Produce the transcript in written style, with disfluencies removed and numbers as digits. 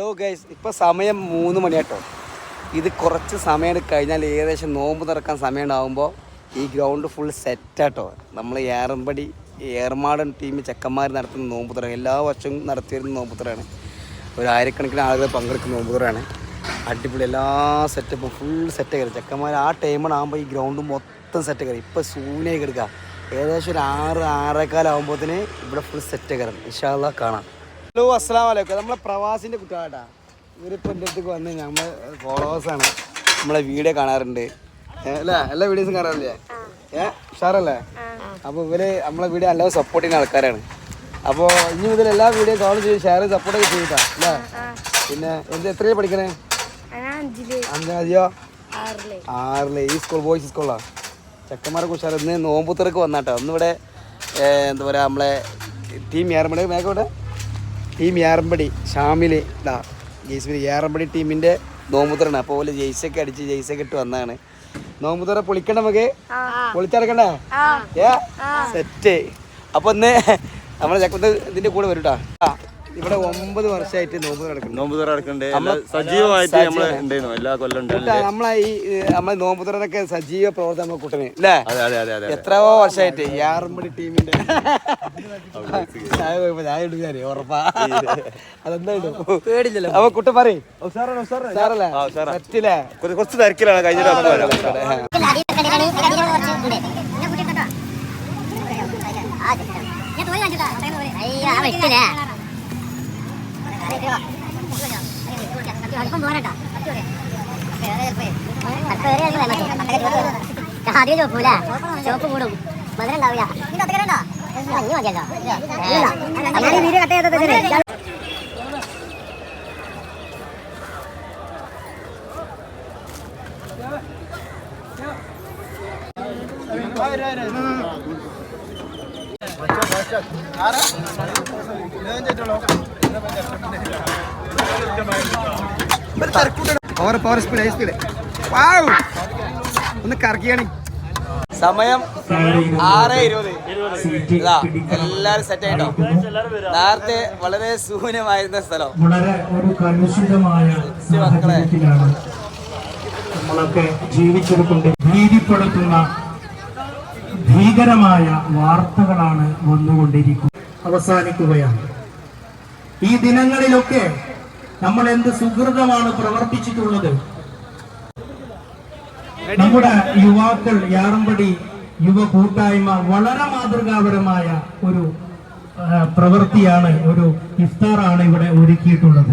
Hello guys, ഇപ്പോൾ സമയം 3 മണി കേട്ടോ. ഇത് കുറച്ച് സമയം കഴിഞ്ഞാൽ ഏകദേശം നോമ്പ് തുറക്കാൻ സമയം ഉണ്ടാകുമ്പോൾ ഈ ഗ്രൗണ്ട് ഫുൾ സെറ്റാട്ടോ. നമ്മൾ ഏർമാടൻ ടീം ചെക്കന്മാർ നടത്തുന്ന നോമ്പ് തുറ എല്ലാ വർഷവും നടത്തി വരുന്ന നോമ്പ് തുറയാണ്. ഒരു 1000കണക്കിന് ആളുകൾ പങ്കെടുക്കുന്ന നോമ്പ് തുറയാണ്. അടിപൊളി എല്ലാ സെറ്റപ്പും ഫുൾ സെറ്റ് കയറി ചെക്കന്മാർ ആ ടൈമിനാകുമ്പോൾ ഈ ഗ്രൗണ്ട് മൊത്തം സെറ്റ് കയറി. ഇപ്പോൾ സൂനായി കിടക്കുക. ഏകദേശം ഒരു 6-6:15 ആകുമ്പോഴത്തേന് ഇവിടെ ഫുൾ സെറ്റ് കയറും. ഇൻഷാ അല്ലാഹ് കാണാം. ഹലോ, അസ്സലാമു അലൈക്കും. നമ്മളെ പ്രവാസിൻ്റെ കുട്ടികളാട്ടാ. ഇവരിപ്പോൾ എൻ്റെ അടുത്തേക്ക് വന്ന് നമ്മൾ ഫോളോവേഴ്സാണ്. നമ്മളെ വീഡിയോ കാണാറുണ്ട് അല്ലേ? എല്ലാ വീഡിയോസും കാണാറില്ലേ? ഉഷാറല്ലേ? അപ്പോൾ ഇവർ നമ്മളെ വീഡിയോ നല്ലത് സപ്പോർട്ട് ചെയ്യുന്ന ആൾക്കാരാണ്. അപ്പോൾ ഇനി മുതൽ എല്ലാ വീഡിയോ കോൾ ചെയ്ത് ഷെയർ സപ്പോർട്ടൊക്കെ ചെയ്തിട്ടാ അല്ലേ? പിന്നെ എത്രയാണ് പഠിക്കണേ? 5-ാം 6 ഈ സ്കൂൾ ബോയ്സ് സ്കൂളാണ്. ചെക്കന്മാരൊക്കെ ഉഷാർ. ഇന്ന് നോമ്പുത്തറക്ക് വന്നാട്ടോ. ഒന്നിവിടെ എന്താ പറയുക, നമ്മളെ ടീം ഏറമ്പടി മേക്കോട്ടെ ടീം ഏറമ്പടി ഷാമിൽ ജെയ്സ്മിൽ ഏറമ്പടി ടീമിൻ്റെ നോമ്പുത്തറാണ്. അപ്പോൾ ഓല് ജെയ്സൊക്കെ അടിച്ച് ജെയ്സൊക്കെ ഇട്ട് വന്നതാണ്. നോമ്പുത്തറ പൊളിക്കണ്ട നമുക്ക്? പൊളിച്ചടക്കണ്ടേ? സെറ്റ്. അപ്പോൾ ഇന്ന് നമ്മളെ ചെക്കത്ത് ഇതിൻ്റെ കൂടെ വരും കേട്ടോ. ഇവിടെ 9 വർഷമായിട്ട് നോമ്പ് നടക്കുന്നുണ്ട്. നമ്മളെ നോമ്പുതറൊക്കെ സജീവ പ്രവർത്തനം നമ്മളെ കുട്ടന് അല്ലേ? എത്രയോ വർഷമായിട്ട് ഏറമ്പടി ടീമിന്റെ ഉറപ്പാ. അതെന്തായിട്ടും പേടില്ലല്ലോ. അപ്പൊ കുട്ടൻ പറയും കുറച്ച് തിരക്കിലാണ് കഴിഞ്ഞ ആദ്യം ചോപ്പൂല ചോപ്പ് കൂടും മധുരം ഉണ്ടാവില്ല. വീഡിയോ കട്ട് ചെയ്തത് ഒന്ന് കറക്കിയാണ്. സമയം 6:20. എല്ലാരും സെറ്റ് ആയിട്ടോ. നേരത്തെ വളരെ ശൂന്യമായിരുന്ന സ്ഥലം. മക്കളെ നമ്മളൊക്കെ ജീവിച്ചെടുക്കൊണ്ട് ഭീതിപ്പെടുത്തുന്ന ഭീകരമായ വാർത്തകളാണ് വന്നുകൊണ്ടിരിക്കുന്നത്. അവസാനിക്കുകയാണ്. ഈ ദിനങ്ങളിലൊക്കെ നമ്മൾ എന്ത് സുഹൃതമാണ് പ്രവർത്തിച്ചിട്ടുള്ളത്. നമ്മുടെ യുവാക്കൾ യാറമ്പടി യുവ കൂട്ടായ്മ വളരെ മാതൃകാപരമായ ഒരു പ്രവൃത്തിയാണ്, ഒരു ഇഫ്താറാണ് ഇവിടെ ഒരുക്കിയിട്ടുള്ളത്.